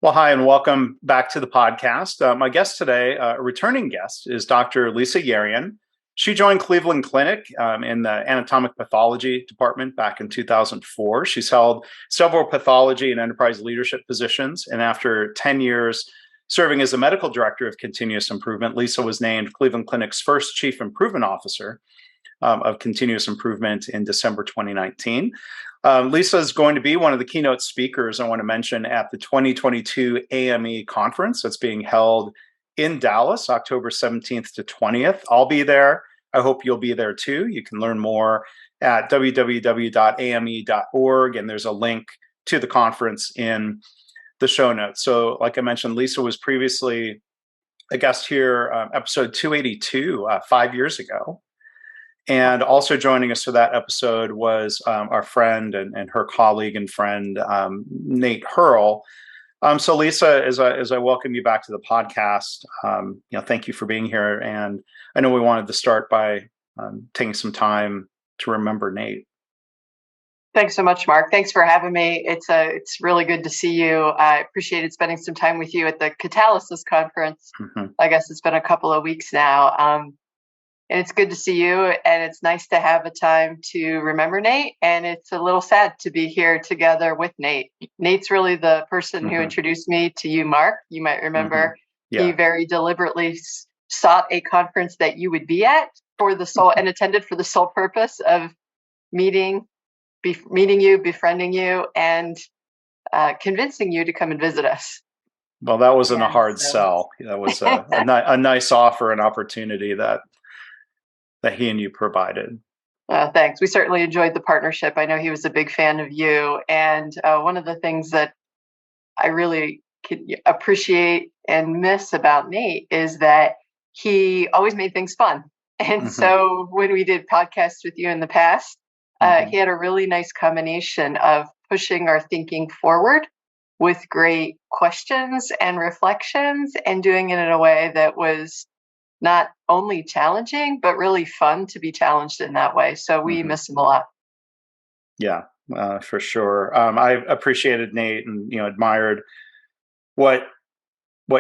Well, hi, and welcome back to the podcast. My guest today, a returning guest, is Dr. Lisa Yerian. She joined Cleveland Clinic in the anatomic pathology department back in 2004. She's held several pathology and enterprise leadership positions, and after 10 years serving as a medical director of continuous improvement, Lisa was named Cleveland Clinic's first chief improvement officer of continuous improvement in December 2019. Lisa is going to be one of the keynote speakers I want to mention at the 2022 AME Conference that's being held in Dallas, October 17th to 20th. I'll be there. I hope you'll be there too. You can learn more at www.ame.org, and there's a link to the conference in the show notes. So, like I mentioned, Lisa was previously a guest here, episode 282, 5 years ago. And also joining us for that episode was our friend and her colleague and friend, Nate Hurle. So Lisa, as I welcome you back to the podcast, thank you for being here. And I know we wanted to start by taking some time to remember Nate. Thanks so much, Mark. Thanks for having me. It's really good to see you. I appreciated spending some time with you at the Catalysis conference. Mm-hmm. I guess it's been a couple of weeks now. And it's good to see you, and it's nice to have a time to remember Nate, and it's a little sad to be here together with Nate. Nate's really the person who introduced me to you, Mark. You might remember he very deliberately sought a conference that you would be at for the sole and attended for the sole purpose of meeting you, befriending you, and convincing you to come and visit us. Well, that wasn't a hard sell. That was a nice offer and opportunity that he and you provided. Thanks. We certainly enjoyed the partnership. I know he was a big fan of you. And one of the things that I really appreciate and miss about Nate is that he always made things fun. And so when we did podcasts with you in the past, he had a really nice combination of pushing our thinking forward with great questions and reflections and doing it in a way that was not only challenging, but really fun to be challenged in that way. So we miss him a lot. Yeah, for sure. I appreciated Nate and, admired what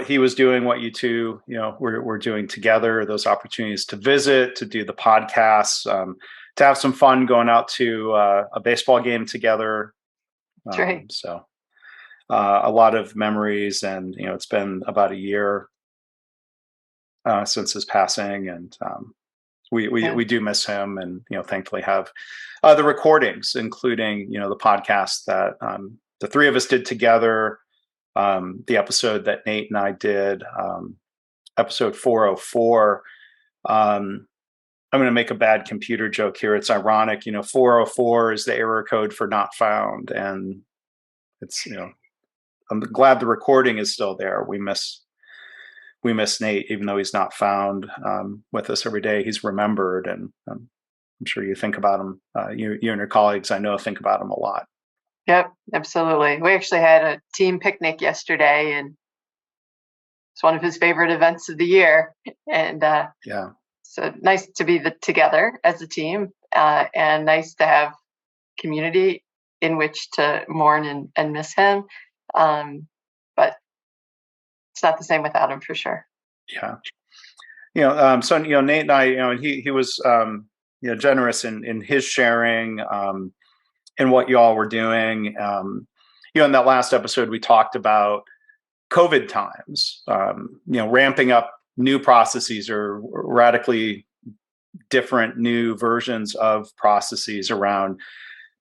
he was doing, what you two, were doing together, those opportunities to visit, to do the podcasts, to have some fun going out to a baseball game together. That's right. So a lot of memories, and, it's been about a year since his passing, and we do miss him, and thankfully have the recordings, including the podcast that the three of us did together, the episode that Nate and I did, episode 404. I'm going to make a bad computer joke here. It's ironic, 404 is the error code for not found, and it's I'm glad the recording is still there. We miss Nate, even though he's not found with us every day. He's remembered, and I'm sure you think about him. You and your colleagues, I know, think about him a lot. Yep, absolutely. We actually had a team picnic yesterday, and it's one of his favorite events of the year. And so nice to be together as a team, and nice to have community in which to mourn and miss him. But it's not the same without him, for sure. Yeah. So, Nate and I, he was, generous in his sharing, and what you all were doing. In that last episode, we talked about COVID times, ramping up new processes or radically different new versions of processes around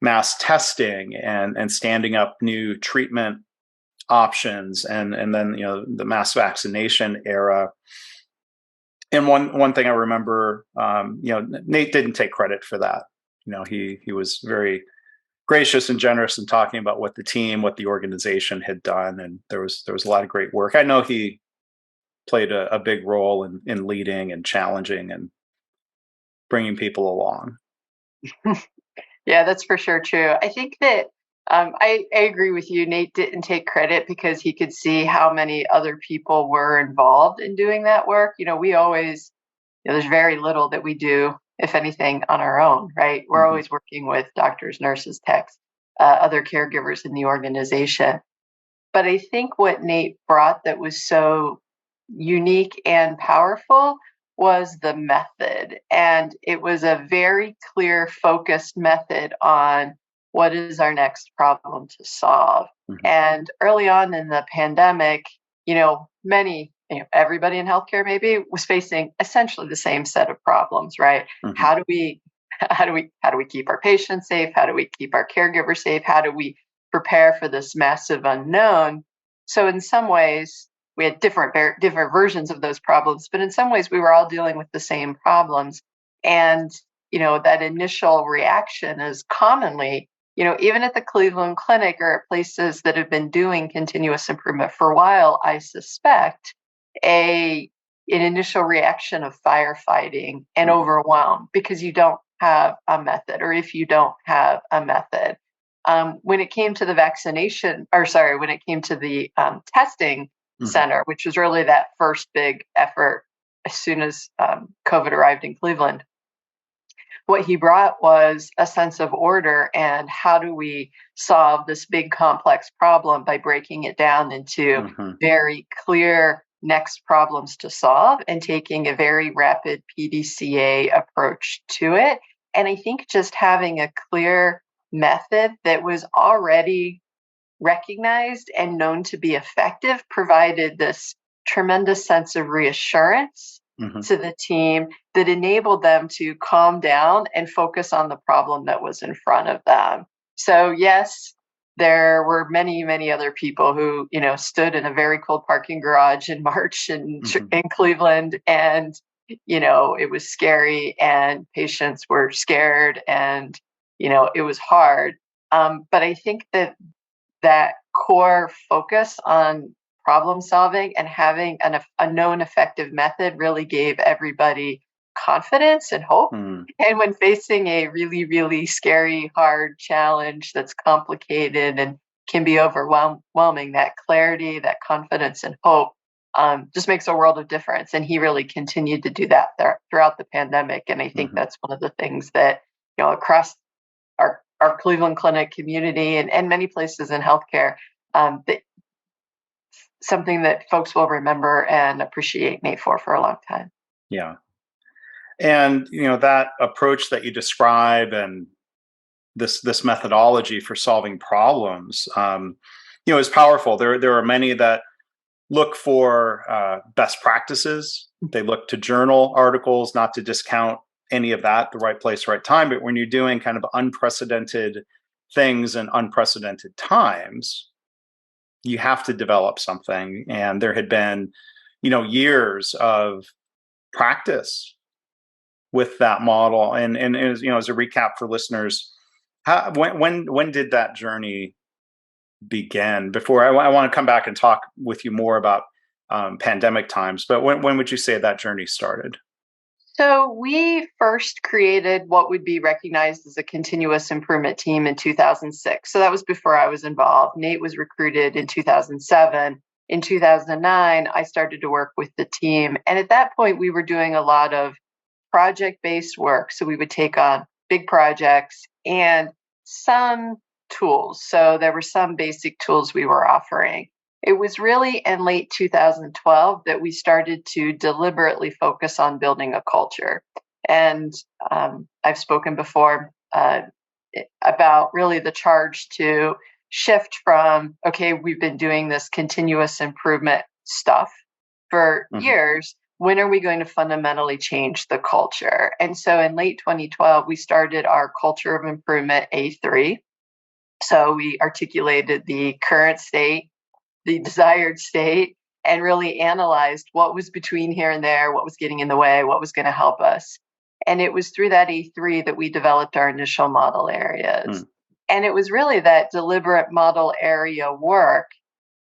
mass testing and standing up new treatment options, and then the mass vaccination era. And one thing I remember, Nate didn't take credit for that. He was very gracious and generous in talking about what the organization had done, and there was a lot of great work. I know he played a big role in leading and challenging and bringing people along. Yeah, that's for sure true. I think that I agree with you. Nate didn't take credit because he could see how many other people were involved in doing that work. We always, there's very little that we do, if anything, on our own, right? We're always working with doctors, nurses, techs, other caregivers in the organization. But I think what Nate brought that was so unique and powerful was the method. And it was a very clear, focused method on what is our next problem to solve. Mm-hmm. And early on in the pandemic, everybody in healthcare maybe was facing essentially the same set of problems, right? Mm-hmm. How do we keep our patients safe? How do we keep our caregivers safe? How do we prepare for this massive unknown? So in some ways, we had different versions of those problems, but in some ways we were all dealing with the same problems. And that initial reaction is commonly, even at the Cleveland Clinic or at places that have been doing continuous improvement for a while, I suspect an initial reaction of firefighting and overwhelm because you don't have a method, or if you don't have a method. When it came to the testing center, which was really that first big effort as soon as COVID arrived in Cleveland, what he brought was a sense of order and how do we solve this big complex problem by breaking it down into very clear next problems to solve and taking a very rapid PDCA approach to it. And I think just having a clear method that was already recognized and known to be effective provided this tremendous sense of reassurance to the team that enabled them to calm down and focus on the problem that was in front of them. So yes, there were many, many other people who, stood in a very cold parking garage in March in Cleveland, and, it was scary and patients were scared and, it was hard. But I think that core focus on problem solving and having a known effective method really gave everybody confidence and hope. And when facing a really, really scary, hard challenge that's complicated and can be overwhelming, that clarity, that confidence and hope just makes a world of difference. And he really continued to do that throughout the pandemic. And I think that's one of the things that, across our Cleveland Clinic community and many places in healthcare, something that folks will remember and appreciate Nate for a long time. Yeah. And, that approach that you describe and this methodology for solving problems, is powerful. There are many that look for best practices. They look to journal articles, not to discount any of that, the right place, right time. But when you're doing kind of unprecedented things in unprecedented times, you have to develop something. And there had been, years of practice with that model. And as a recap for listeners, when did that journey begin? Before I want to come back and talk with you more about pandemic times, but when would you say that journey started? So we first created what would be recognized as a continuous improvement team in 2006. So that was before I was involved. Nate was recruited in 2007. In 2009, I started to work with the team. And at that point, we were doing a lot of project-based work. So we would take on big projects and some tools. So there were some basic tools we were offering. It was really in late 2012 that we started to deliberately focus on building a culture. And I've spoken before about really the charge to shift from, okay, we've been doing this continuous improvement stuff for years. When are we going to fundamentally change the culture? And so in late 2012, we started our Culture of Improvement A3. So we articulated the current state, the desired state, and really analyzed what was between here and there, what was getting in the way, what was going to help us. And it was through that A3 that we developed our initial model areas. And it was really that deliberate model area work.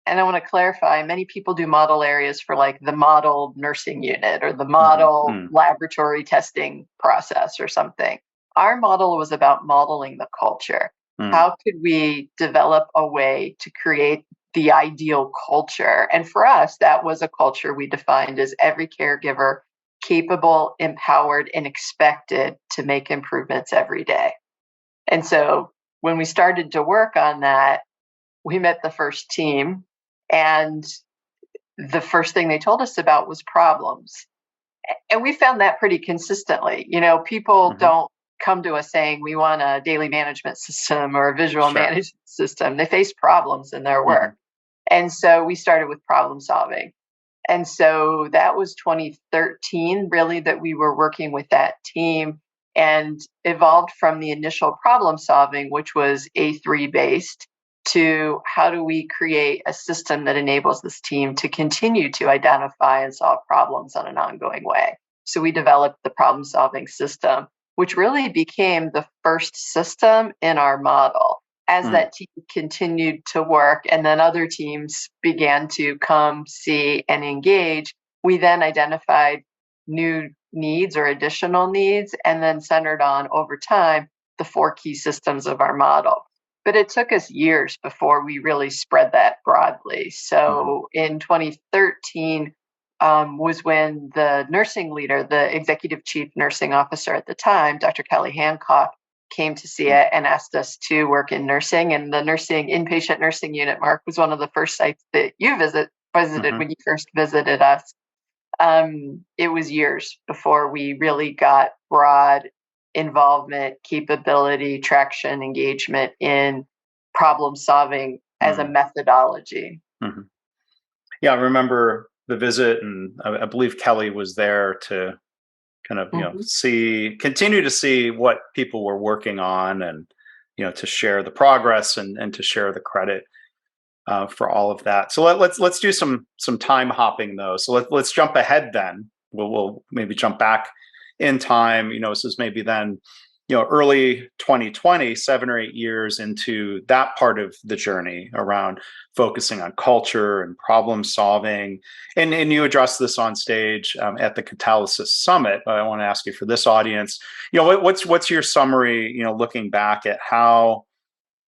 And I want to clarify, many people do model areas for like the model nursing unit or the model laboratory testing process or something. Our model was about modeling the culture. How could we develop a way to create the ideal culture? And for us, that was a culture we defined as every caregiver capable, empowered, and expected to make improvements every day. And so when we started to work on that, we met the first team And the first thing they told us about was problems. And we found that pretty consistently. People don't come to us saying we want a daily management system or a visual management system. They face problems in their work. And so we started with problem solving. And so that was 2013, really, that we were working with that team, and evolved from the initial problem solving, which was A3 based, to how do we create a system that enables this team to continue to identify and solve problems on an ongoing way. So we developed the problem solving system, which really became the first system in our model. As that team continued to work and then other teams began to come, see, and engage, we then identified new needs or additional needs, and then centered on, over time, the 4 key systems of our model. But it took us years before we really spread that broadly. So in 2013 was when the nursing leader, the executive chief nursing officer at the time, Dr. Kelly Hancock, came to see it and asked us to work in nursing. And the inpatient nursing unit, Mark, was one of the first sites that you visited when you first visited us. It was years before we really got broad involvement, capability, traction, engagement in problem solving as a methodology. Yeah, I remember the visit, and I believe Kelly was there to kind of, continue to see what people were working on, and, to share the progress and to share the credit for all of that. So let's do some time hopping though. So let's jump ahead then. We'll maybe jump back in time. This is maybe then, early 2020, 7 or 8 years into that part of the journey around focusing on culture and problem solving. And you addressed this on stage at the Catalysis Summit. But I want to ask you, for this audience, what's your summary, looking back at how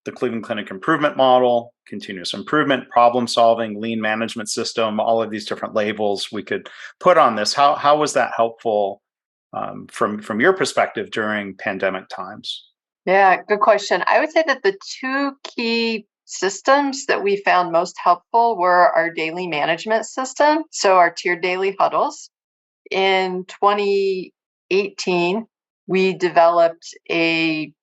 the Cleveland Clinic improvement model, continuous improvement, problem solving, lean management system, all of these different labels we could put on this. How was that helpful from your perspective during pandemic times? Yeah, good question. I would say that the 2 key systems that we found most helpful were our daily management system, so our tiered daily huddles. In 2018, we developed an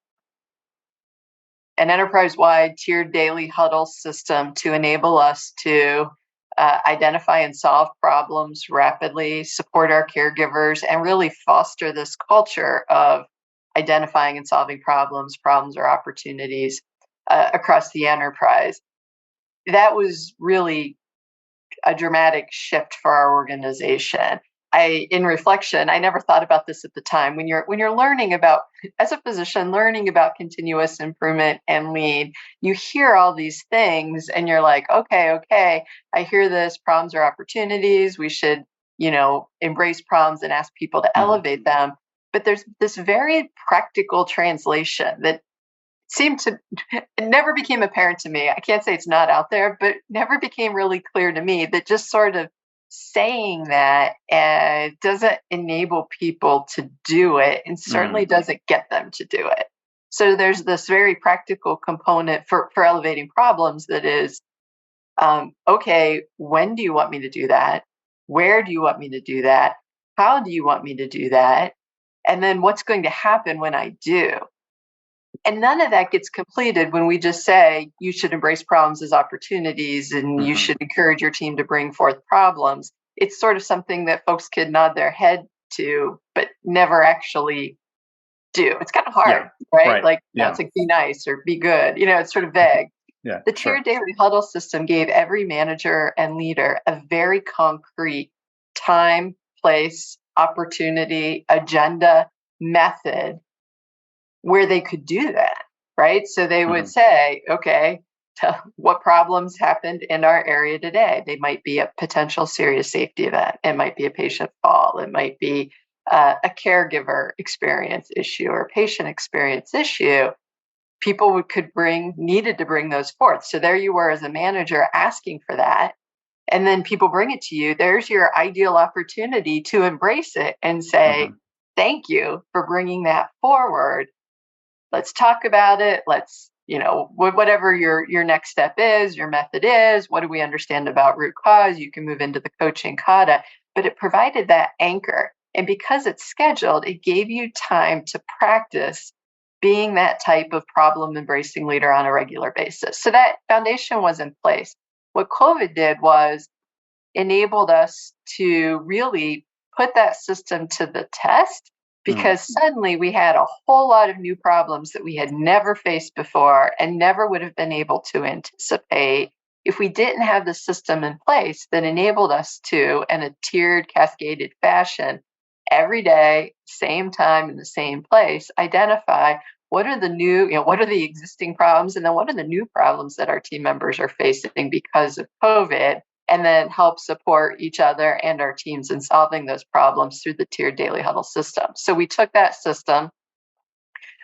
enterprise-wide tiered daily huddle system to enable us to identify and solve problems rapidly, support our caregivers, and really foster this culture of identifying and solving problems or opportunities across the enterprise. That was really a dramatic shift for our organization. In reflection, I never thought about this at the time. When you're learning about, as a physician, learning about continuous improvement and lean, you hear all these things and you're like, okay, I hear this, problems are opportunities. We should, embrace problems and ask people to elevate them. But there's this very practical translation that it never became apparent to me. I can't say it's not out there, but never became really clear to me, that just sort of saying that doesn't enable people to do it, and certainly doesn't get them to do it. So there's this very practical component for elevating problems that is, okay, when do you want me to do that? Where do you want me to do that? How do you want me to do that? And then what's going to happen when I do? And none of that gets completed when we just say you should embrace problems as opportunities and you should encourage your team to bring forth problems. It's sort of something that folks could nod their head to, but never actually do. It's kind of hard, right? Like, it's like, be nice or be good. It's sort of vague. The tiered daily huddle system gave every manager and leader a very concrete time, place, opportunity, agenda, method where they could do that, right? So they would say, okay, what problems happened in our area today? They might be a potential serious safety event. It might be a patient fall. It might be a caregiver experience issue or a patient experience issue. People needed to bring those forth. So there you were as a manager asking for that. And then people bring it to you. There's your ideal opportunity to embrace it and say, thank you for bringing that forward. Let's talk about it. Let's whatever your next step is, your method is, what do we understand about root cause? You can move into the coaching kata, but it provided that anchor. And because it's scheduled, it gave you time to practice being that type of problem embracing leader on a regular basis. So that foundation was in place. What COVID did was enabled us to really put that system to the test, because suddenly we had a whole lot of new problems that we had never faced before and never would have been able to anticipate if we didn't have the system in place that enabled us to, in a tiered, cascaded fashion, every day, same time, in the same place, identify what are the new, what are the existing problems, and then what are the new problems that our team members are facing because of COVID, and then help support each other and our teams in solving those problems through the tiered daily huddle system. So we took that system,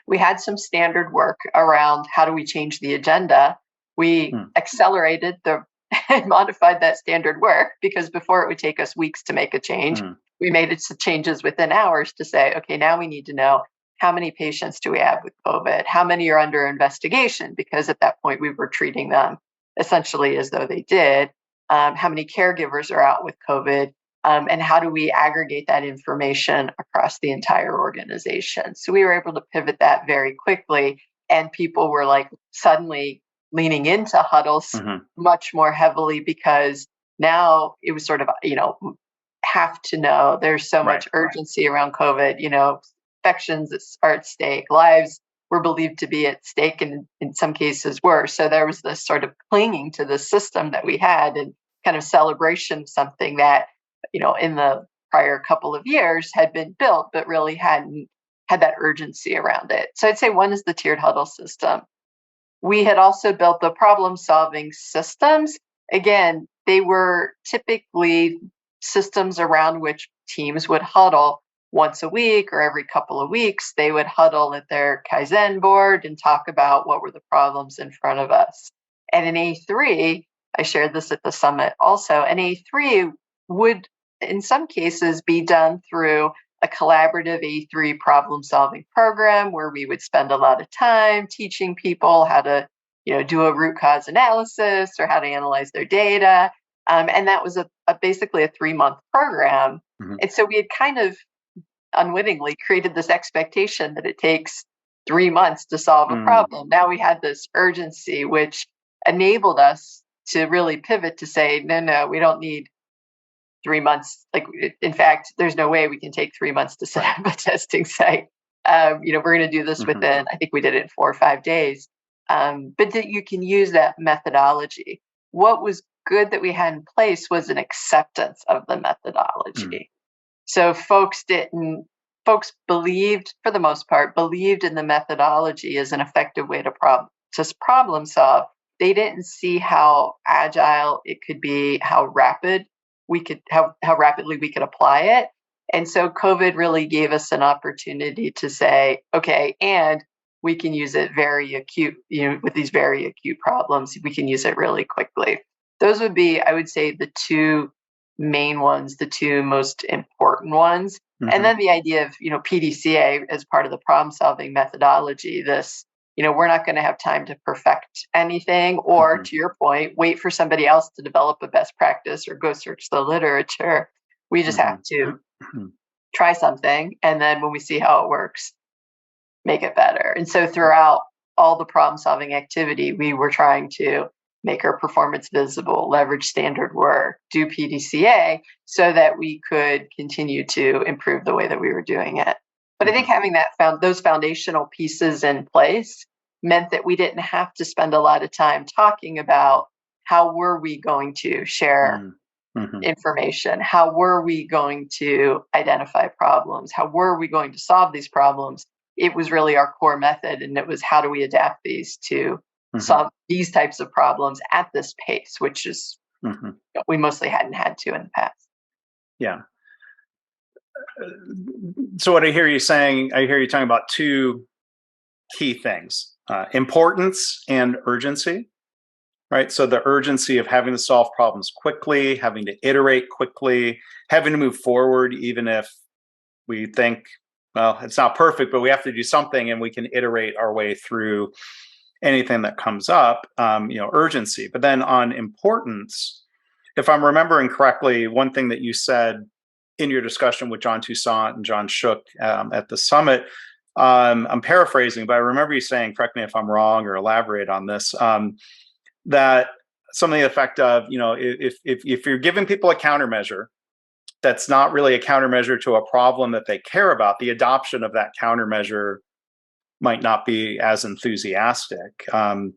we had some standard work around how do we change the agenda. We accelerated and modified that standard work, because before it would take us weeks to make a change. We made it changes within hours to say, okay, now we need to know how many patients do we have with COVID? How many are under investigation? Because at that point we were treating them essentially as though they did. How many caregivers are out with COVID, and how do we aggregate that information across the entire organization? So we were able to pivot that very quickly, and people were like suddenly leaning into huddles much more heavily, because now it was sort of, have to know. There's so much urgency around COVID, infections are at stake, lives were believed to be at stake, and in some cases were. So there was this sort of clinging to the system that we had, and kind of celebration of something that, in the prior couple of years had been built, but really hadn't had that urgency around it. So I'd say one is the tiered huddle system. We had also built the problem-solving systems. Again, they were typically systems around which teams would huddle once a week or every couple of weeks. They would huddle at their Kaizen board and talk about what were the problems in front of us. And in A3, I shared this at the summit also, and A3 would, in some cases, be done through a collaborative A3 problem-solving program where we would spend a lot of time teaching people how to, do a root cause analysis or how to analyze their data. And that was basically a 3-month program. And so we had kind of unwittingly created this expectation that it takes 3 months to solve a problem. Now we had this urgency, which enabled us to really pivot to say, no, we don't need 3 months. Like, in fact, there's no way we can take 3 months to set up a testing site. We're going to do this within, I think we did it in 4 or 5 days. But that you can use that methodology. What was good that we had in place was an acceptance of the methodology. So folks believed, for the most part, believed in the methodology as an effective way to problem solve. They didn't see how agile it could be, how rapidly we could apply it. And so COVID really gave us an opportunity to say, okay, and we can use it very acute, with these very acute problems, we can use it really quickly. Those would be, I would say, the two main ones, the two most important ones. And then the idea of, PDCA as part of the problem-solving methodology, this, we're not going to have time to perfect anything, or to your point, wait for somebody else to develop a best practice or go search the literature. We just have to try something. And then when we see how it works, make it better. And so throughout all the problem-solving activity, we were trying to make our performance visible, leverage standard work, do PDCA, so that we could continue to improve the way that we were doing it. But I think having those foundational pieces in place meant that we didn't have to spend a lot of time talking about how were we going to share information, how were we going to identify problems, how were we going to solve these problems. It was really our core method, and it was how do we adapt these to solve these types of problems at this pace, which is we mostly hadn't had to in the past. Yeah. So what I hear you saying, I hear you talking about two key things, importance and urgency, right? So the urgency of having to solve problems quickly, having to iterate quickly, having to move forward, even if we think, well, it's not perfect, but we have to do something, and we can iterate our way through anything that comes up, urgency. But then on importance, if I'm remembering correctly, one thing that you said in your discussion with John Toussaint and John Shook at the summit, I'm paraphrasing, but I remember you saying, correct me if I'm wrong or elaborate on this, that something to the effect of, if you're giving people a countermeasure that's not really a countermeasure to a problem that they care about, the adoption of that countermeasure might not be as enthusiastic. To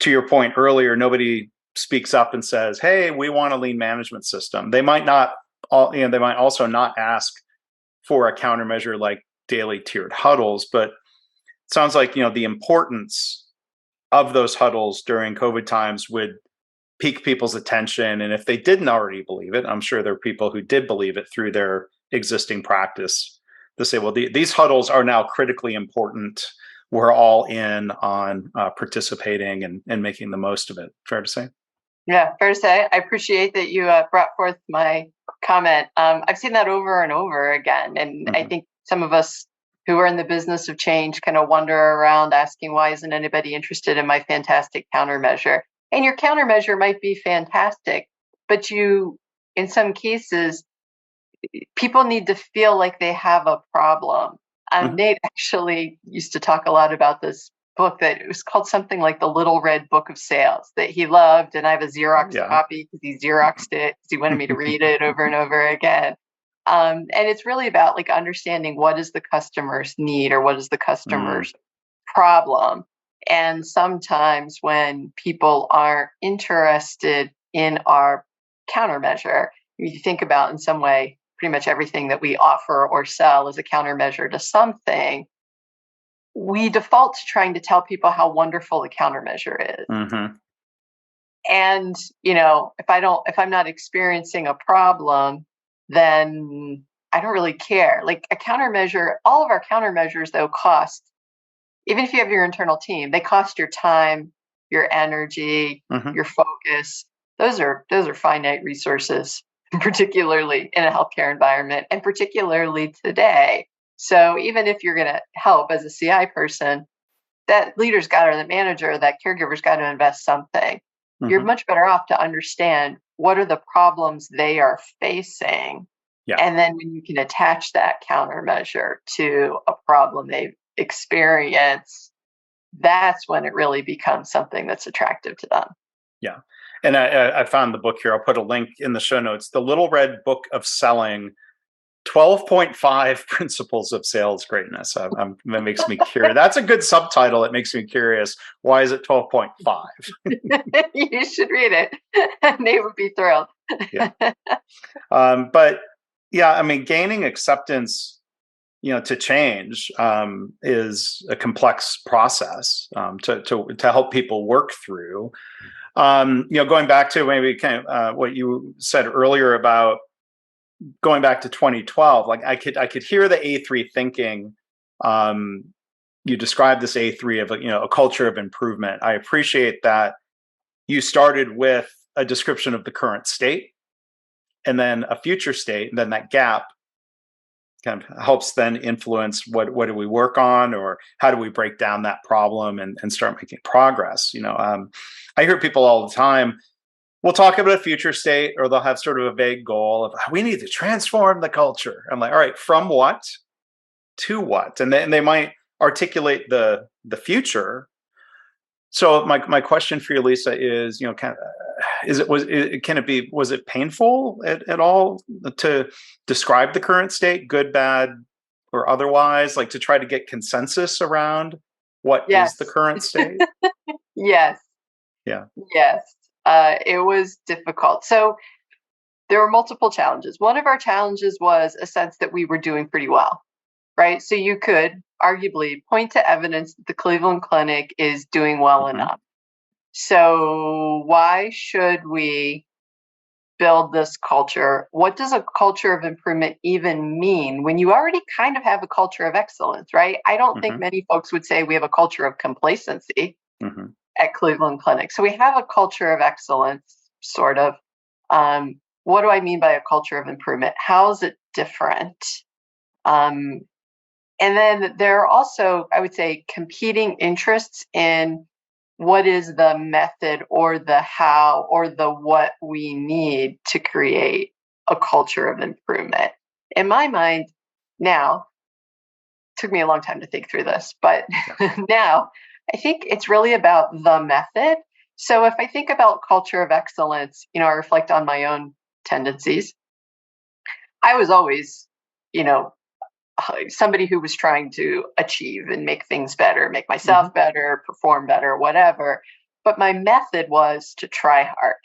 your point earlier, nobody speaks up and says, "Hey, we want a lean management system." They might not. They might also not ask for a countermeasure like daily tiered huddles, but it sounds like the importance of those huddles during COVID times would pique people's attention. And if they didn't already believe it, I'm sure there are people who did believe it through their existing practice to say, well, these huddles are now critically important. We're all in on participating and making the most of it. Fair to say? Yeah, fair to say. I appreciate that you brought forth my comment. I've seen that over and over again. And I think some of us who are in the business of change kind of wander around asking, why isn't anybody interested in my fantastic countermeasure? And your countermeasure might be fantastic, but in some cases, people need to feel like they have a problem. Nate actually used to talk a lot about this book that it was called something like The Little Red Book of Sales that he loved. And I have a Xerox copy because he Xeroxed it because he wanted me to read it over and over again. And it's really about like understanding what is the customer's need or what is the customer's problem. And sometimes when people aren't interested in our countermeasure, you think about in some way, pretty much everything that we offer or sell is a countermeasure to something. We default to trying to tell people how wonderful the countermeasure is. And, if I'm not experiencing a problem, then I don't really care. Like a countermeasure, all of our countermeasures though cost, even if you have your internal team, they cost your time, your energy, your focus. Those are finite resources, particularly in a healthcare environment and particularly today. So even if you're going to help as a CI person, that leader's got or the manager, that caregiver's got to invest something. You're much better off to understand what are the problems they are facing. And then when you can attach that countermeasure to a problem they've experienced, that's when it really becomes something that's attractive to them. Yeah. And I found the book here. I'll put a link in the show notes. The Little Red Book of Selling, 12.5 Principles of Sales Greatness. That makes me curious. That's a good subtitle. It makes me curious. Why is it 12.5? You should read it. Nate would be thrilled. But yeah, gaining acceptance, to change is a complex process to help people work through. Going back to maybe kind of what you said earlier about going back to 2012, like I could hear the A3 thinking. You described this A3 of a culture of improvement. I appreciate that you started with a description of the current state and then a future state, and then that gap kind of helps then influence what do we work on, or how do we break down that problem and start making progress. I hear people all the time, we'll talk about a future state, or they'll have sort of a vague goal of, we need to transform the culture. I'm like, all right, from what to what? And they might articulate the future. So my question for you, Lisa, is, was it painful at all to describe the current state, good, bad, or otherwise, like to try to get consensus around what is the current state? Yes. Yeah. Yes. It was difficult. So there were multiple challenges. One of our challenges was a sense that we were doing pretty well, right? So you could arguably point to evidence that the Cleveland Clinic is doing well enough. So why should we build this culture? What does a culture of improvement even mean when you already kind of have a culture of excellence, right? I don't think many folks would say we have a culture of complacency at Cleveland Clinic. So we have a culture of excellence, sort of. What do I mean by a culture of improvement? How is it different? And then there are also, I would say, competing interests in what is the method or the how or the what we need to create a culture of improvement. In my mind, now, it took me a long time to think through this, but now I think it's really about the method. So if I think about culture of excellence, I reflect on my own tendencies. I was always, somebody who was trying to achieve and make things better, make myself better, perform better, whatever. But my method was to try hard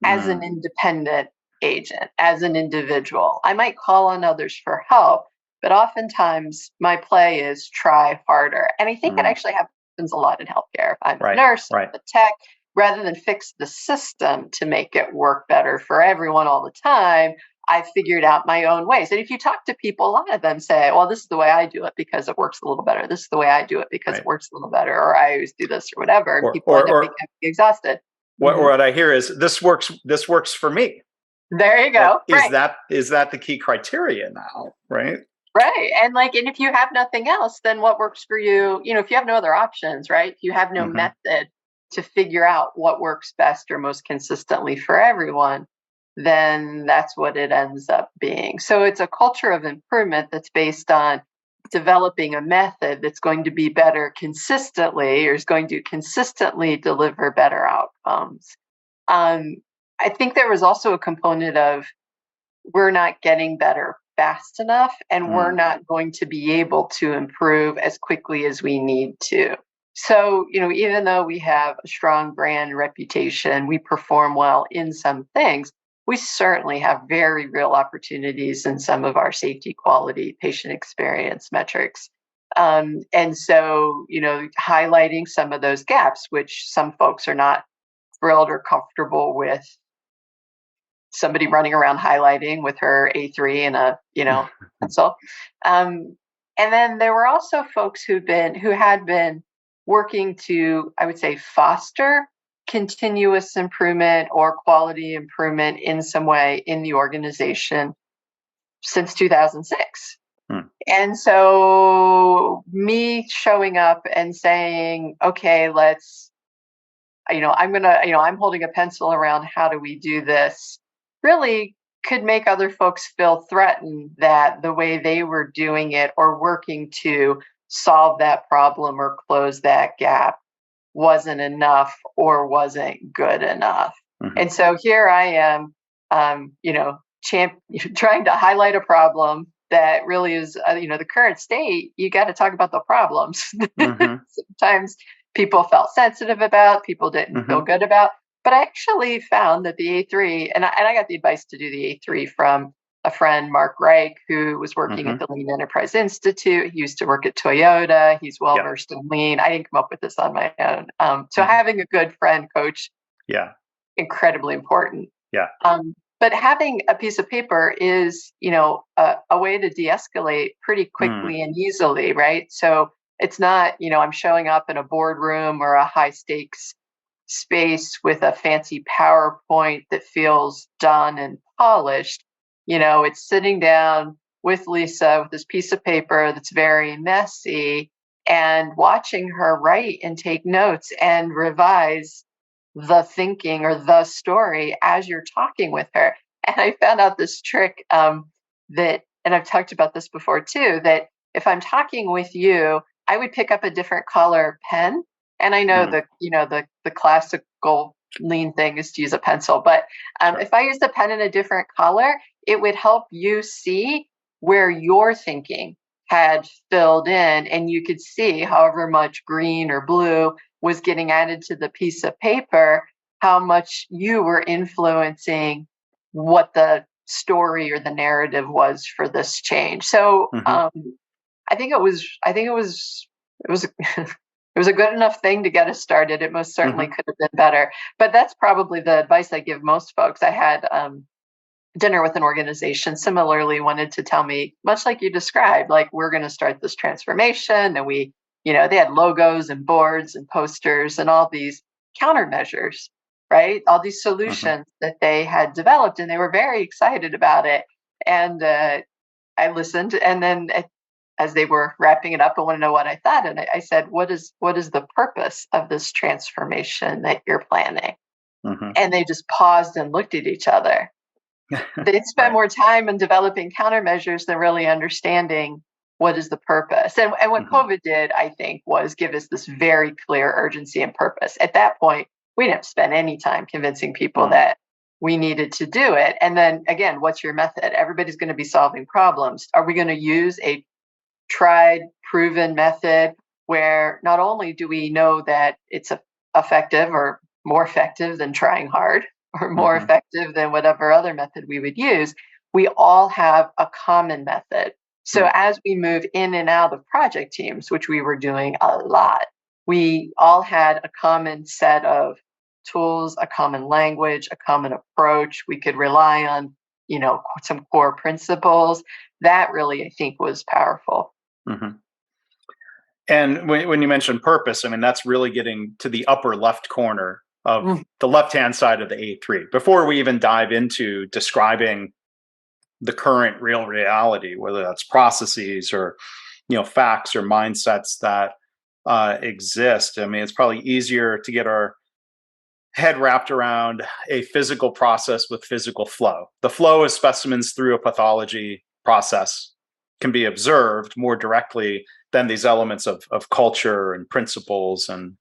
as an independent agent, as an individual. I might call on others for help, but oftentimes my play is try harder. And I think it actually happens a lot in healthcare. I'm a nurse, I'm a tech, rather than fix the system to make it work better for everyone all the time. I figured out my own ways. And if you talk to people, a lot of them say, well, this is the way I do it because it works a little better. This is the way I do it because it works a little better. Or I always do this or whatever. And people end up becoming exhausted. What I hear is this works for me. There you go. Is that the key criteria now, right? Right. And and if you have nothing else, then what works for you, if you have no other options, right? If you have no method to figure out what works best or most consistently for everyone, then that's what it ends up being. So it's a culture of improvement that's based on developing a method that's going to be better consistently or is going to consistently deliver better outcomes. I think there was also a component of we're not getting better fast enough and we're not going to be able to improve as quickly as we need to. So, even though we have a strong brand reputation, we perform well in some things, we certainly have very real opportunities in some of our safety, quality, patient experience metrics. And so, highlighting some of those gaps, which some folks are not thrilled or comfortable with somebody running around highlighting with her A3 and a, pencil. And then there were also folks who had been working to, I would say, foster continuous improvement or quality improvement in some way in the organization since 2006. And so me showing up and saying, okay, I'm holding a pencil around, how do we do this, really could make other folks feel threatened that the way they were doing it or working to solve that problem or close that gap wasn't enough or wasn't good enough. And so here I am, trying to highlight a problem that really is, the current state. You got to talk about the problems. Sometimes people felt sensitive about, people didn't feel good about. But I actually found that the A3, and I got the advice to do the A3 from a friend, Mark Reich, who was working at the Lean Enterprise Institute. He used to work at Toyota. He's well-versed in Lean. I didn't come up with this on my own. So having a good friend coach, incredibly important. But having a piece of paper is, a way to de-escalate pretty quickly and easily, right? So it's not, I'm showing up in a boardroom or a high-stakes space with a fancy PowerPoint that feels done and polished. It's sitting down with Lisa with this piece of paper that's very messy and watching her write and take notes and revise the thinking or the story as you're talking with her. And I found out this trick that, and I've talked about this before too, that if I'm talking with you, I would pick up a different color pen. And I know the classical Lean thing is to use a pencil, but if I used a pen in a different color, it would help you see where your thinking had filled in, and you could see however much green or blue was getting added to the piece of paper, how much you were influencing what the story or the narrative was for this change. So I think it was it was a good enough thing to get us started. It most certainly could have been better. But that's probably the advice I give most folks. I had dinner with an organization similarly wanted to tell me, much like you described, like, we're going to start this transformation. And they had logos and boards and posters and all these countermeasures, right? All these solutions that they had developed, and they were very excited about it. And I listened. And then as they were wrapping it up, I want to know what I thought. And I said, what is the purpose of this transformation that you're planning? Mm-hmm. And they just paused and looked at each other. They'd spent more time in developing countermeasures than really understanding what is the purpose. And what Mm-hmm. COVID did, I think, was give us this very clear urgency and purpose. At that point, we didn't have to spend any time convincing people that we needed to do it. And then again, what's your method? Everybody's going to be solving problems. Are we going to use a tried, proven method where not only do we know that it's effective or more effective than trying hard or more effective than whatever other method we would use, we all have a common method. So as we move in and out of project teams, which we were doing a lot, we all had a common set of tools, a common language, a common approach. We could rely on, some core principles. That really, I think, was powerful. Mm-hmm. And when you mentioned purpose, I mean, that's really getting to the upper left corner of the left-hand side of the A3. Before we even dive into describing the current real reality, whether that's processes or, facts or mindsets that exist. I mean, it's probably easier to get our head wrapped around a physical process with physical flow. The flow of specimens through a pathology process can be observed more directly than these elements of culture and principles and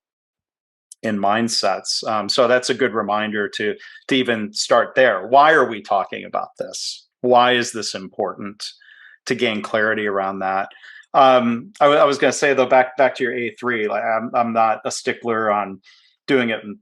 in mindsets. So that's a good reminder to even start there. Why are we talking about this? Why is this important? To gain clarity around that. I was going to say though, back to your A3. Like I'm not a stickler on doing it in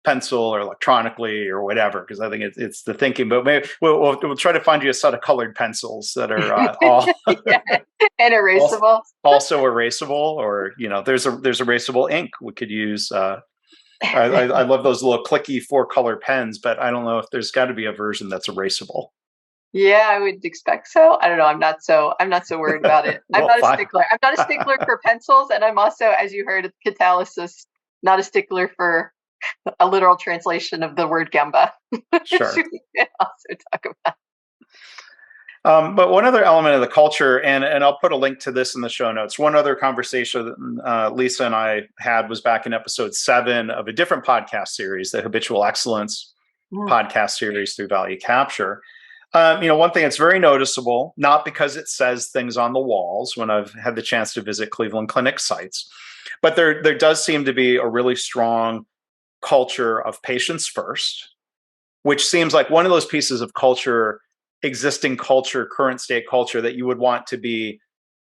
pencil or electronically or whatever, because I think it's the thinking. But maybe we'll try to find you a set of colored pencils that are all and erasable. Also erasable, or there's erasable ink we could use. I love those little clicky 4-color pens, but I don't know if there's got to be a version that's erasable. Yeah, I would expect so. I don't know. I'm not so worried about it. I'm not a stickler. I'm not a stickler for pencils, and I'm also, as you heard, catalysis, not a stickler for a literal translation of the word Gemba. Sure. We can also talk about. But one other element of the culture, and I'll put a link to this in the show notes. One other conversation Lisa and I had was back in episode 7 of a different podcast series, the Habitual Excellence podcast series through Value Capture. One thing that's very noticeable, not because it says things on the walls when I've had the chance to visit Cleveland Clinic sites, but there does seem to be a really strong culture of patients first, which seems like one of those pieces of culture, existing culture, current state culture, that you would want to be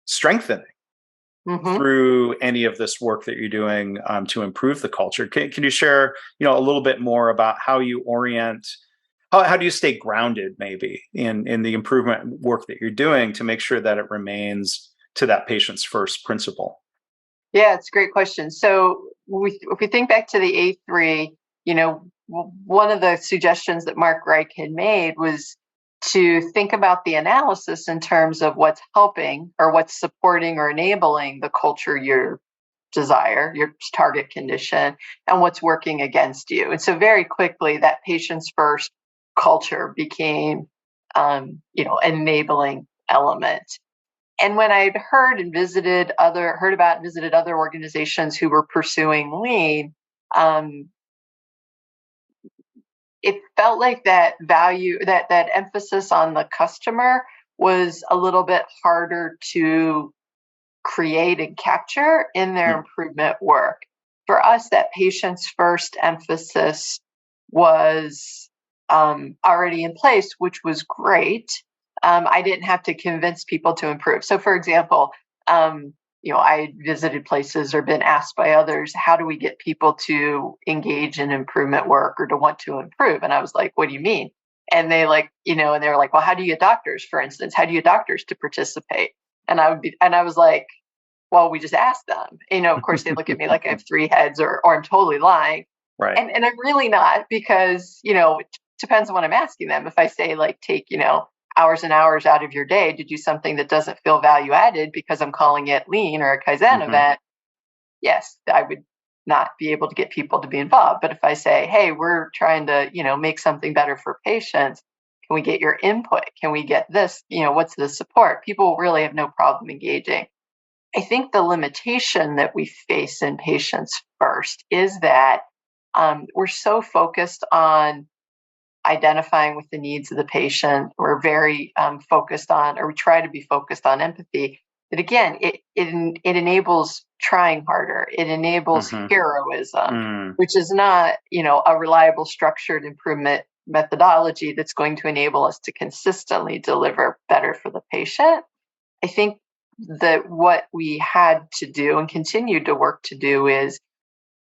strengthening through any of this work that you're doing to improve the culture. Can you share, a little bit more about how you orient? How do you stay grounded, maybe, in the improvement work that you're doing to make sure that it remains to that patient's first principle? Yeah, it's a great question. So if we think back to the A3, one of the suggestions that Mark Reich had made was to think about the analysis in terms of what's helping or what's supporting or enabling the culture you desire, your target condition, and what's working against you. And so very quickly, that patient's first culture became, an enabling element. And when I'd heard about and visited other organizations who were pursuing lean, it felt like that value, that emphasis on the customer was a little bit harder to create and capture in their improvement work. For us, that patient's first emphasis was already in place, which was great. I didn't have to convince people to improve. So, for example, I visited places or been asked by others, how do we get people to engage in improvement work or to want to improve? And I was like, what do you mean? And they and they were like, well, how do you get doctors, for instance? How do you get doctors to participate? And I was like, well, we just ask them. Of course, they look at me like I have 3 heads or I'm totally lying. Right. And I'm really not, because, it depends on what I'm asking them. If I say take, hours and hours out of your day to do something that doesn't feel value added because I'm calling it lean or a Kaizen event, yes, I would not be able to get people to be involved. But if I say, hey, we're trying to, make something better for patients, can we get your input? Can we get this? What's the support? People really have no problem engaging. I think the limitation that we face in patients first is that we're so focused on identifying with the needs of the patient. We're very focused on, or we try to be focused on empathy. That again, it enables trying harder. It enables heroism, which is not, a reliable, structured improvement methodology that's going to enable us to consistently deliver better for the patient. I think that what we had to do and continue to work to do is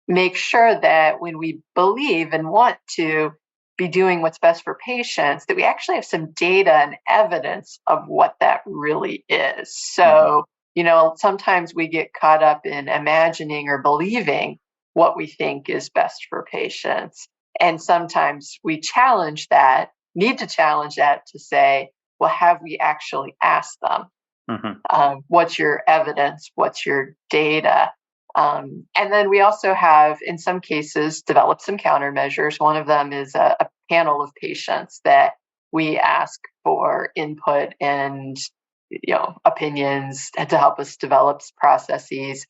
make sure that when we believe and want to be doing what's best for patients, that we actually have some data and evidence of what that really is. So, sometimes we get caught up in imagining or believing what we think is best for patients. And sometimes we need to challenge that to say, well, have we actually asked them? What's your evidence? What's your data? And then we also have, in some cases, developed some countermeasures. One of them is a panel of patients that we ask for input and opinions to help us develop processes,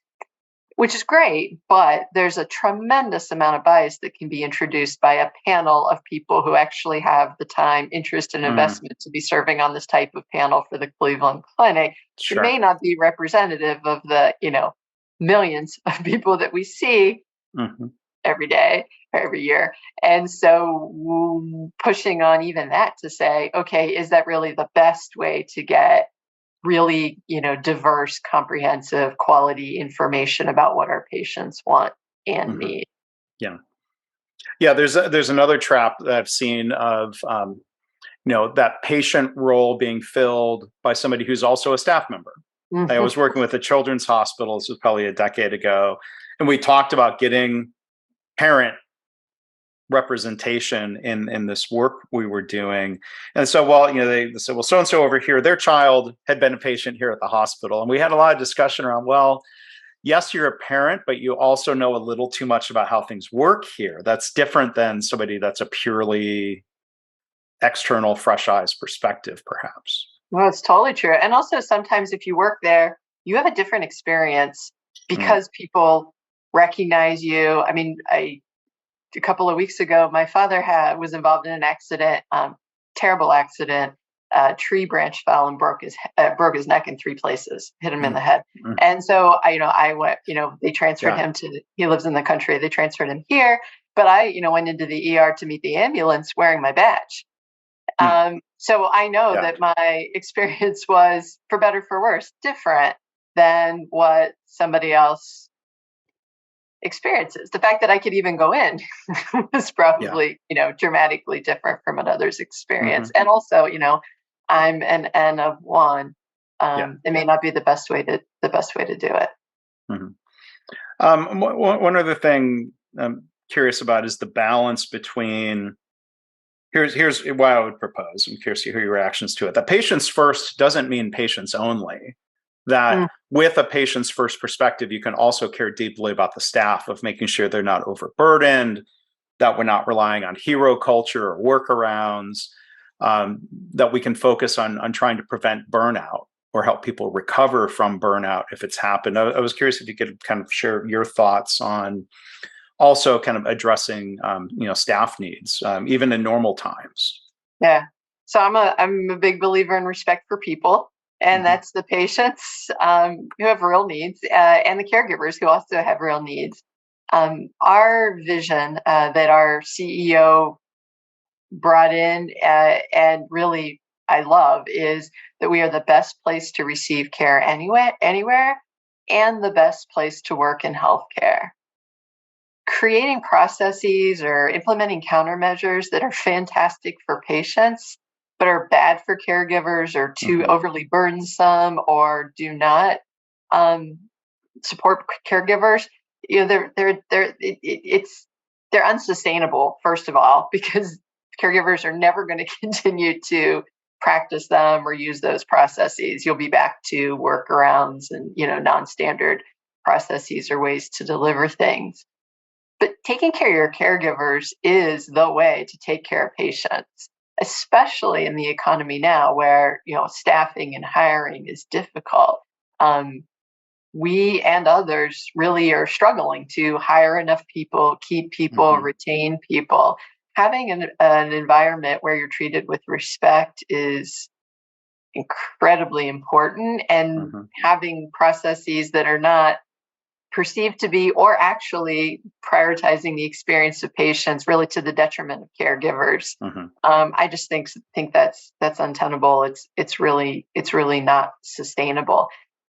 which is great. But there's a tremendous amount of bias that can be introduced by a panel of people who actually have the time, interest, and investment to be serving on this type of panel for the Cleveland Clinic. It may not be representative of the millions of people that we see every day or every year. And so pushing on even that to say, okay, is that really the best way to get really, diverse, comprehensive, quality information about what our patients want and need? Yeah. There's another trap that I've seen of, that patient role being filled by somebody who's also a staff member. I was working with a children's hospital. This was probably a decade ago. And we talked about getting parent representation in this work we were doing. And so, they said, well, so-and-so over here, their child had been a patient here at the hospital. And we had a lot of discussion around, well, yes, you're a parent, but you also know a little too much about how things work here. That's different than somebody that's a purely external, fresh eyes perspective, perhaps. Well, it's totally true. And also sometimes if you work there, you have a different experience because people recognize you. I mean, a couple of weeks ago, my father was involved in an accident, terrible accident. A tree branch fell and broke his neck in 3 places, hit him in the head. And so I went, they transferred him he lives in the country. They transferred him here, but I, went into the ER to meet the ambulance wearing my badge. So I know that my experience was, for better, for worse, different than what somebody else experiences. The fact that I could even go in was probably, dramatically different from another's experience. And also, I'm an N of 1. It may not be the best way to do it. One other thing I'm curious about is the balance between. Here's what I would propose. I'm curious to hear your reactions to it. That patients first doesn't mean patients only. That with a patient's first perspective, you can also care deeply about the staff, of making sure they're not overburdened, that we're not relying on hero culture or workarounds, that we can focus on trying to prevent burnout or help people recover from burnout if it's happened. I was curious if you could kind of share your thoughts on also kind of addressing, staff needs, even in normal times. Yeah. So I'm a big believer in respect for people, and that's the patients who have real needs and the caregivers who also have real needs. Our vision that our CEO brought in and really I love is that we are the best place to receive care anywhere, and the best place to work in healthcare. Creating processes or implementing countermeasures that are fantastic for patients, but are bad for caregivers or too overly burdensome or do not support caregivers, they're unsustainable, first of all, because caregivers are never going to continue to practice them or use those processes. You'll be back to workarounds and non-standard processes or ways to deliver things. But taking care of your caregivers is the way to take care of patients, especially in the economy now where, staffing and hiring is difficult. we and others really are struggling to hire enough people, keep people, retain people. Having an environment where you're treated with respect is incredibly important, and having processes that are not perceived to be or actually prioritizing the experience of patients really to the detriment of caregivers. I just think that's untenable. It's really not sustainable.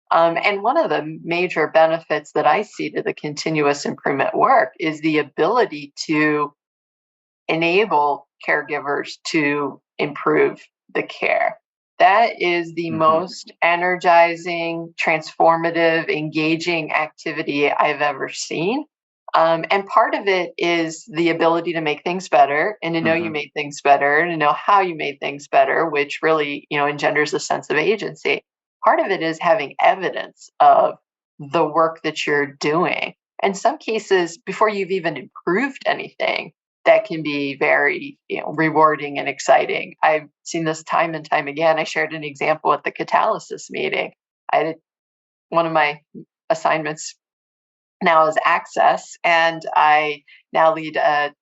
And one of the major benefits that I see to the continuous improvement work is the ability to enable caregivers to improve the care. That is the most energizing, transformative, engaging activity I've ever seen. And part of it is the ability to make things better and to know you made things better and to know how you made things better, which really, engenders a sense of agency. Part of it is having evidence of the work that you're doing. In some cases, before you've even improved anything, that can be very rewarding and exciting. I've seen this time and time again. I shared an example at the catalysis meeting. One of my assignments now is access, and I now lead a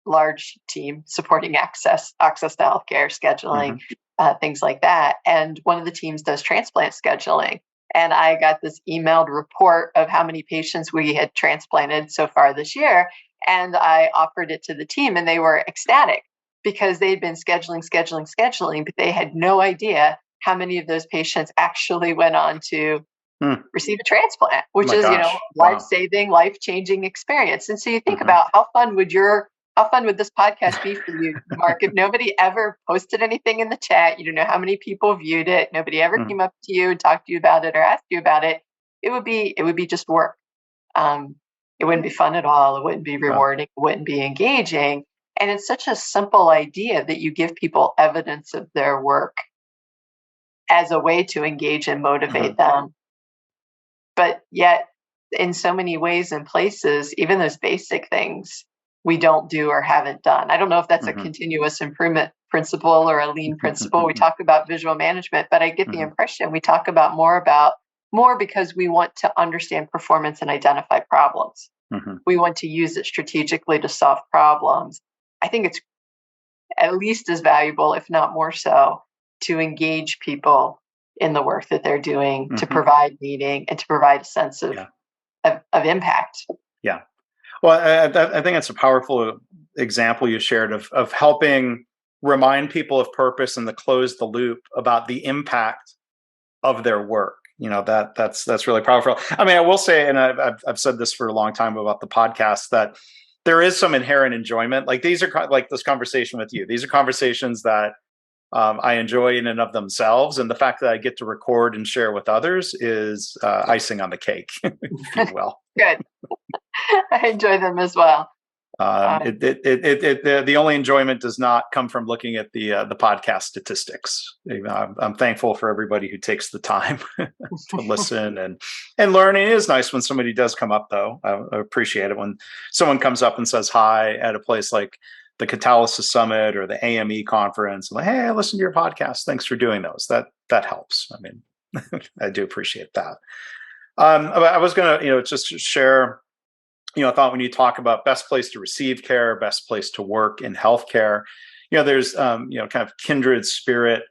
large team supporting access to healthcare, scheduling, things like that. And one of the teams does transplant scheduling. And I got this emailed report of how many patients we had transplanted so far this year. And I offered it to the team, and they were ecstatic because they'd been scheduling, but they had no idea how many of those patients actually went on to receive a transplant, which is, life-saving, life-changing experience. And so you think about how fun would this podcast be for you, Mark, if nobody ever posted anything in the chat, you don't know how many people viewed it, nobody ever came up to you and talked to you about it or asked you about it. It would be just work. It wouldn't be fun at all. It wouldn't be rewarding. It wouldn't be engaging. And it's such a simple idea that you give people evidence of their work as a way to engage and motivate them. But yet, in so many ways and places, even those basic things we don't do or haven't done. I don't know if that's a continuous improvement principle or a lean principle. We talk about visual management, but I get the impression we talk about more because we want to understand performance and identify problems. We want to use it strategically to solve problems. I think it's at least as valuable, if not more so, to engage people in the work that they're doing, to provide meaning and to provide a sense of impact. Yeah. Well, I think it's a powerful example you shared of helping remind people of purpose and to close the loop about the impact of their work. That's really powerful. I mean, I will say, and I've said this for a long time about the podcast, that there is some inherent enjoyment. Like these are like this conversation with you. These are conversations that I enjoy in and of themselves, and the fact that I get to record and share with others is icing on the cake, if you will. Good. I enjoy them as well. The only enjoyment does not come from looking at the podcast statistics. I'm thankful for everybody who takes the time to listen and learn. It is nice when somebody does come up, though. I appreciate it when someone comes up and says hi at a place like the Catalysis Summit or the AME Conference. I'm like, hey, I listened to your podcast. Thanks for doing those. That helps. I mean, I do appreciate that. I was going to, just share. I thought when you talk about best place to receive care, best place to work in healthcare, there's, kind of kindred spirit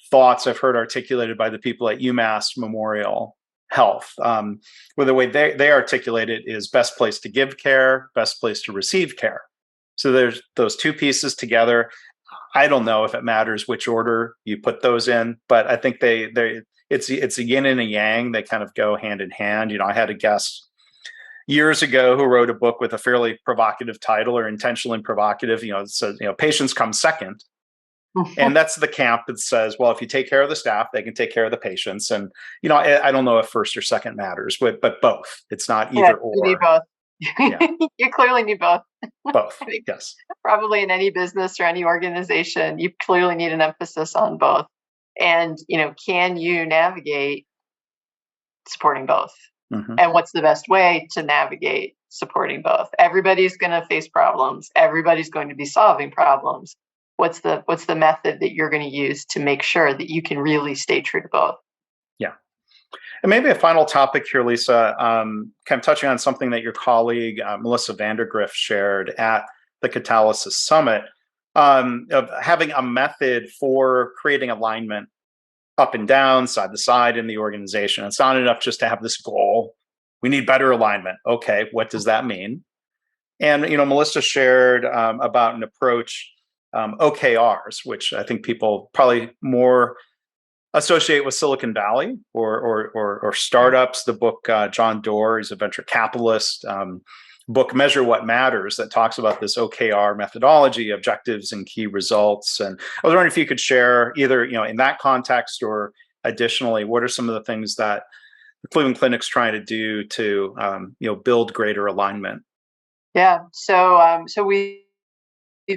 thoughts I've heard articulated by the people at UMass Memorial Health, where the way they articulate it is best place to give care, best place to receive care. So there's those two pieces together. I don't know if it matters which order you put those in, but I think it's a yin and a yang. They kind of go hand in hand. I had a guest years ago who wrote a book with a fairly provocative title, or intentionally provocative. It says, patients come second. And that's the camp that says, well, if you take care of the staff, they can take care of the patients. And, I don't know if first or second matters, but both. It's not either or. You need both. Yeah. You clearly need both. Both, yes. Probably in any business or any organization, you clearly need an emphasis on both. And, can you navigate supporting both? And what's the best way to navigate supporting both? Everybody's going to face problems. Everybody's going to be solving problems. What's the method that you're going to use to make sure that you can really stay true to both? Yeah. And maybe a final topic here, Lisa, kind of touching on something that your colleague, Melissa Vandergrift, shared at the Catalysis Summit, of having a method for creating alignment up and down, side to side in the organization. It's not enough just to have this goal. We need better alignment. Okay, what does that mean? And Melissa shared about an approach, OKRs, which I think people probably more associate with Silicon Valley or startups. The book John Doerr, he's a venture capitalist. Book Measure What Matters, that talks about this OKR methodology, objectives and key results. And I was wondering if you could share either in that context or additionally, what are some of the things that the Cleveland Clinic's trying to do to build greater alignment? Yeah. So we've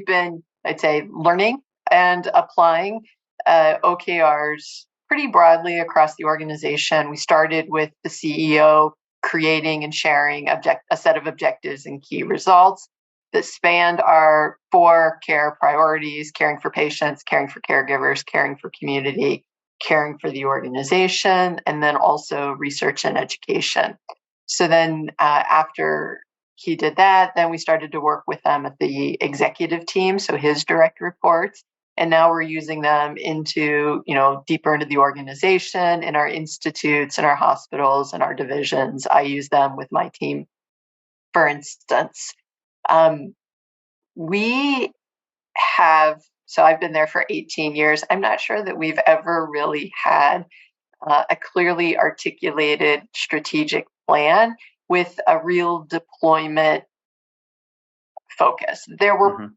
been, I'd say, learning and applying OKRs pretty broadly across the organization. We started with the CEO creating and sharing a set of objectives and key results that spanned our 4 care priorities: caring for patients, caring for caregivers, caring for community, caring for the organization, and then also research and education. So then after he did that, then we started to work with them at the executive team, so his direct reports. And now we're using them into, deeper into the organization, in our institutes, in our hospitals, in our divisions. I use them with my team, for instance. We have, so I've been there for 18 years. I'm not sure that we've ever really had a clearly articulated strategic plan with a real deployment focus. There were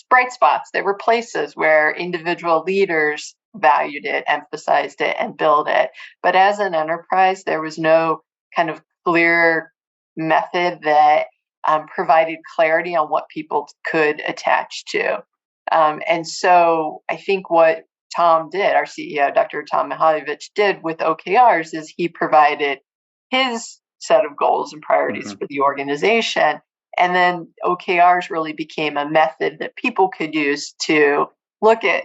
bright spots. There were places where individual leaders valued it, emphasized it, and built it. But as an enterprise, there was no kind of clear method that provided clarity on what people could attach to. And so I think what Tom did, our CEO, Dr. Tom Mihaljevic, did with OKRs is he provided his set of goals and priorities for the organization. And then OKRs really became a method that people could use to look at,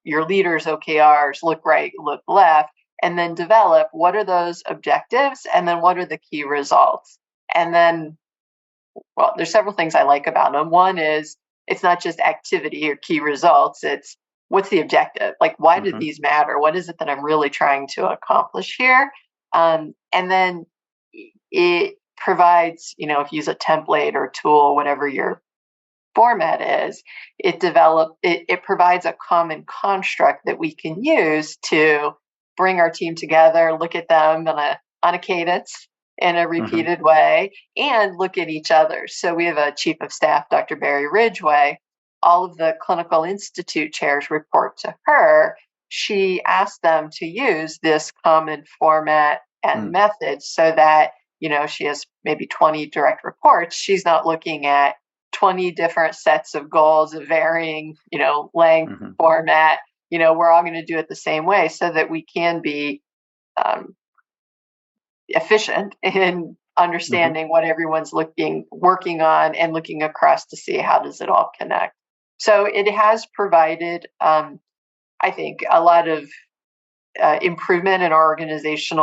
your leaders' OKRs, look right, look left, and then develop what are those objectives and then what are the key results. And then, well, there's several things I like about them. One is it's not just activity or key results. It's what's the objective? Like, why do these matter? What is it that I'm really trying to accomplish here? And then it provides, if you use a template or tool, whatever your format is, it provides a common construct that we can use to bring our team together, look at them on a cadence in a repeated way, and look at each other. So we have a chief of staff, Dr. Barry Ridgway. All of the clinical institute chairs report to her. She asked them to use this common format and method so that she has maybe 20 direct reports. She's not looking at 20 different sets of goals of varying, length, format. We're all going to do it the same way so that we can be efficient in understanding what everyone's working on and looking across to see how does it all connect. So it has provided, I think, a lot of improvement in our organization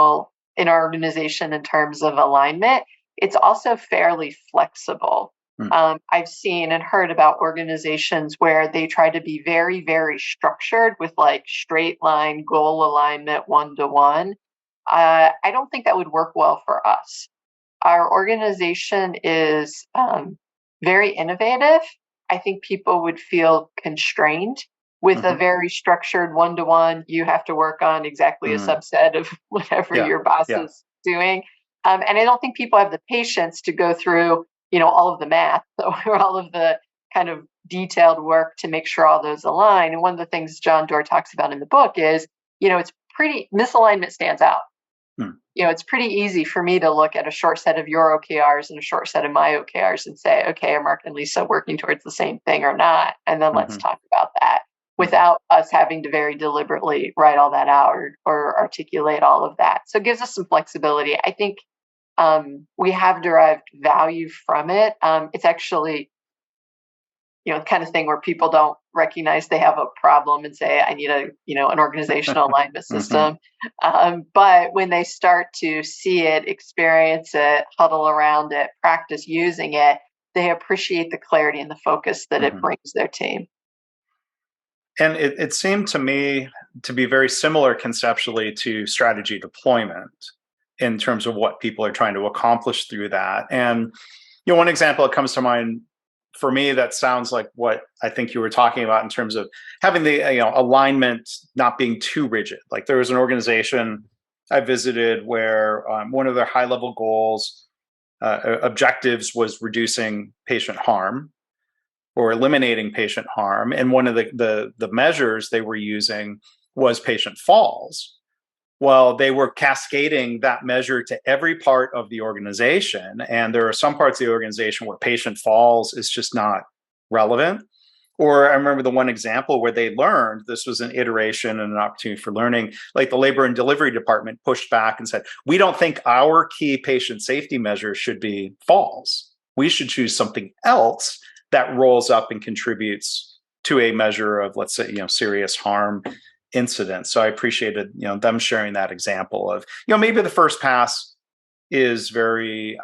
in terms of alignment. It's also fairly flexible. I've seen and heard about organizations where they try to be very, very structured with like straight line goal alignment 1-to-1. I don't think that would work well for us. Our organization is very innovative. I think people would feel constrained with a very structured 1-to-1. You have to work on exactly a subset of whatever your boss is doing. And I don't think people have the patience to go through, all of the math or all of the kind of detailed work to make sure all those align. And one of the things John Doerr talks about in the book is, it's misalignment stands out. It's pretty easy for me to look at a short set of your OKRs and a short set of my OKRs and say, okay, are Mark and Lisa working towards the same thing or not? And then let's talk about that without us having to very deliberately write all that out or articulate all of that. So it gives us some flexibility. I think we have derived value from it. It's actually kind of thing where people don't recognize they have a problem and say, I need an organizational alignment system. But when they start to see it, experience it, huddle around it, practice using it, they appreciate the clarity and the focus that it brings their team. And it seemed to me to be very similar conceptually to strategy deployment in terms of what people are trying to accomplish through that. And one example that comes to mind for me that sounds like what I think you were talking about in terms of having the alignment not being too rigid. Like there was an organization I visited where one of their high-level goals, objectives, was reducing patient harm or eliminating patient harm, and one of the measures they were using was patient falls. Well, they were cascading that measure to every part of the organization. And there are some parts of the organization where patient falls is just not relevant. Or I remember the one example where they learned, this was an iteration and an opportunity for learning, like the labor and delivery department pushed back and said, we don't think our key patient safety measure should be falls. We should choose something else that rolls up and contributes to a measure of, let's say, serious harm incidents. So I appreciated, them sharing that example of, maybe the first pass is very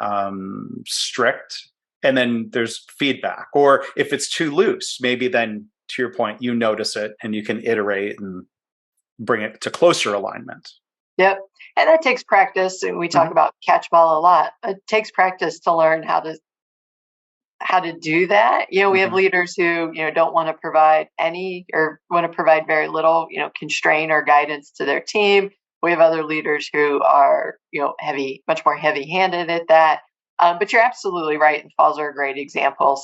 strict, and then there's feedback. Or if it's too loose, maybe then, to your point, you notice it and you can iterate and bring it to closer alignment. Yep. And that takes practice. And we talk about catchball a lot. It takes practice to learn how to do that. We have leaders who, don't want to provide any or want to provide very little, constraint or guidance to their team. We have other leaders who are, much more heavy-handed at that. But you're absolutely right. And falls are a great example.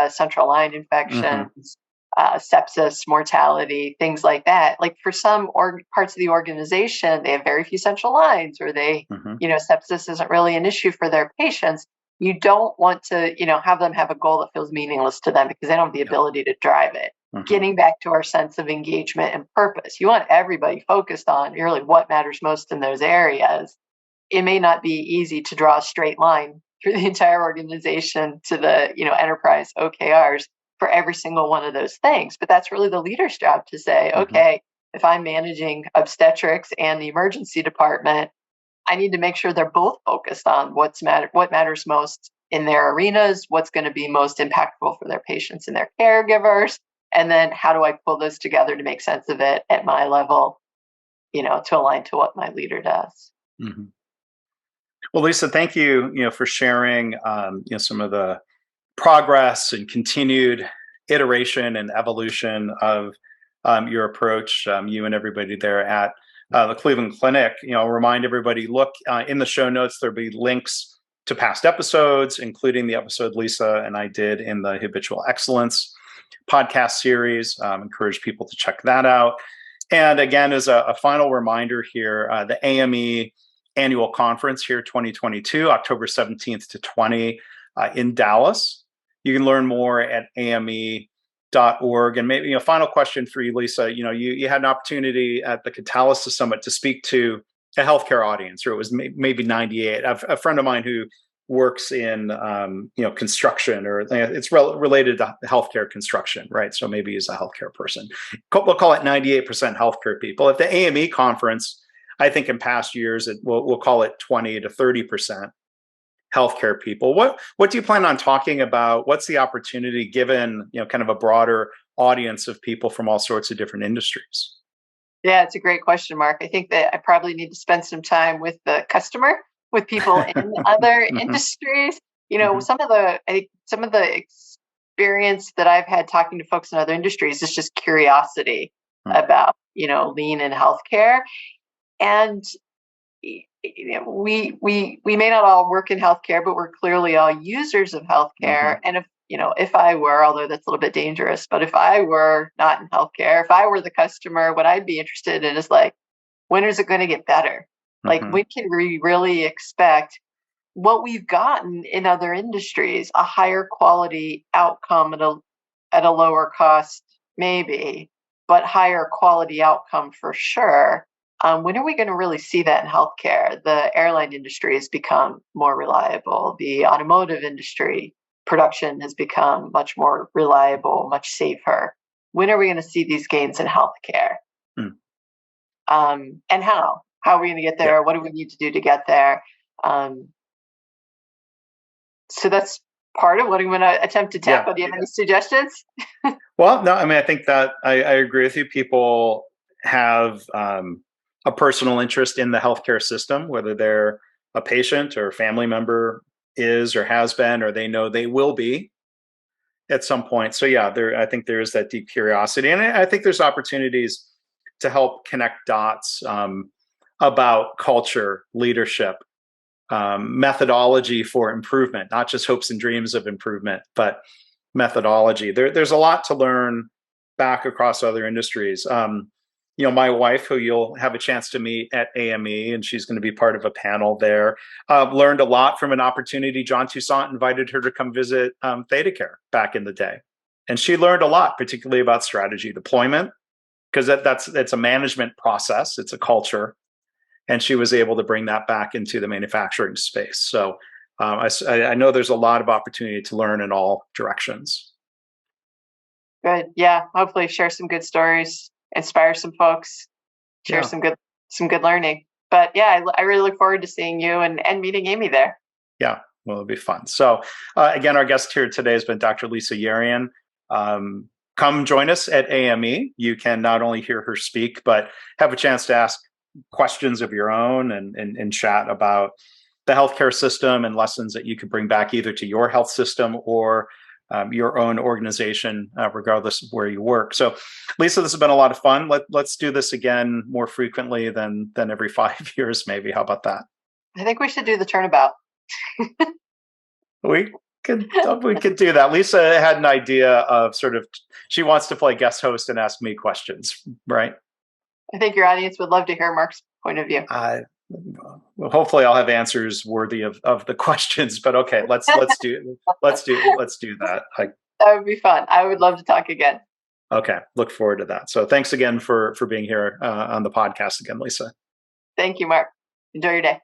Central line infections, sepsis, mortality, things like that. Like for some parts of the organization, they have very few central lines, or sepsis isn't really an issue for their patients. You don't want to, have them have a goal that feels meaningless to them because they don't have the ability to drive it. Getting back to our sense of engagement and purpose. You want everybody focused on really what matters most in those areas. It may not be easy to draw a straight line through the entire organization to the, enterprise OKRs for every single one of those things. But that's really the leader's job to say, okay, if I'm managing obstetrics and the emergency department, I need to make sure they're both focused on what matters most in their arenas, what's going to be most impactful for their patients and their caregivers, and then how do I pull those together to make sense of it at my level, to align to what my leader does. Well, Lisa, thank you, for sharing, some of the progress and continued iteration and evolution of your approach, you and everybody there at the Cleveland Clinic. Remind everybody, look in the show notes, there'll be links to past episodes, including the episode Lisa and I did in the Habitual Excellence podcast series. Encourage people to check that out. And again, as a final reminder here, the AME Annual Conference here 2022, October 17th to 20 in Dallas. You can learn more at ame.org. And maybe a final question for you, Lisa. You had an opportunity at the Catalysis Summit to speak to a healthcare audience, or it was maybe 98. A friend of mine who works in construction, or it's related to healthcare construction, right? So maybe he's a healthcare person. We'll call it 98% healthcare people. At the AME conference, I think in past years, we'll call it 20 to 30% healthcare people. What do you plan on talking about? What's the opportunity given, kind of a broader audience of people from all sorts of different industries? Yeah, it's a great question, Mark. I think that I probably need to spend some time with the customer, with people in other industries. Some of the experience that I've had talking to folks in other industries is just curiosity about, lean in healthcare. And we may not all work in healthcare, but we're clearly all users of healthcare. And if I were, although that's a little bit dangerous, but if I were not in healthcare, if I were the customer, what I'd be interested in is like, when is it going to get better? Like, when can we really expect what we've gotten in other industries, a higher quality outcome at a lower cost, maybe, but higher quality outcome for sure. When are we going to really see that in healthcare? The airline industry has become more reliable. The automotive industry production has become much more reliable, much safer. When are we going to see these gains in healthcare? And how? How are we going to get there? Yeah. What do we need to do to get there? So that's part of what I'm going to attempt to tackle. Do you have any suggestions? Well, no, I mean, I think that I agree with you. People have a personal interest in the healthcare system, whether they're a patient or a family member is or has been, or they know they will be at some point. So yeah, I think there is that deep curiosity. And I think there's opportunities to help connect dots about culture, leadership, methodology for improvement, not just hopes and dreams of improvement, but methodology. There's a lot to learn back across other industries. My wife, who you'll have a chance to meet at AME, and she's going to be part of a panel there, learned a lot from an opportunity. John Toussaint invited her to come visit ThedaCare back in the day. And she learned a lot, particularly about strategy deployment, because it's a management process, it's a culture. And she was able to bring that back into the manufacturing space. So I know there's a lot of opportunity to learn in all directions. Good. Yeah. Hopefully share some good stories, inspire some folks, share some good learning. But yeah, I really look forward to seeing you and meeting Amy there. Yeah, well, it'll be fun. So again, our guest here today has been Dr. Lisa Yerian. Come join us at AME. You can not only hear her speak, but have a chance to ask questions of your own and chat about the healthcare system and lessons that you could bring back either to your health system or your own organization, regardless of where you work. So, Lisa, this has been a lot of fun. Let's do this again more frequently than every 5 years, maybe. How about that? I think we should do the turnabout. We could do that. Lisa had an idea of she wants to play guest host and ask me questions, right? I think your audience would love to hear Mark's point of view. Well, hopefully I'll have answers worthy of the questions, but okay, let's do that. That would be fun. I would love to talk again. Okay, look forward to that. So thanks again for being here on the podcast again, Lisa. Thank you, Mark. Enjoy your day.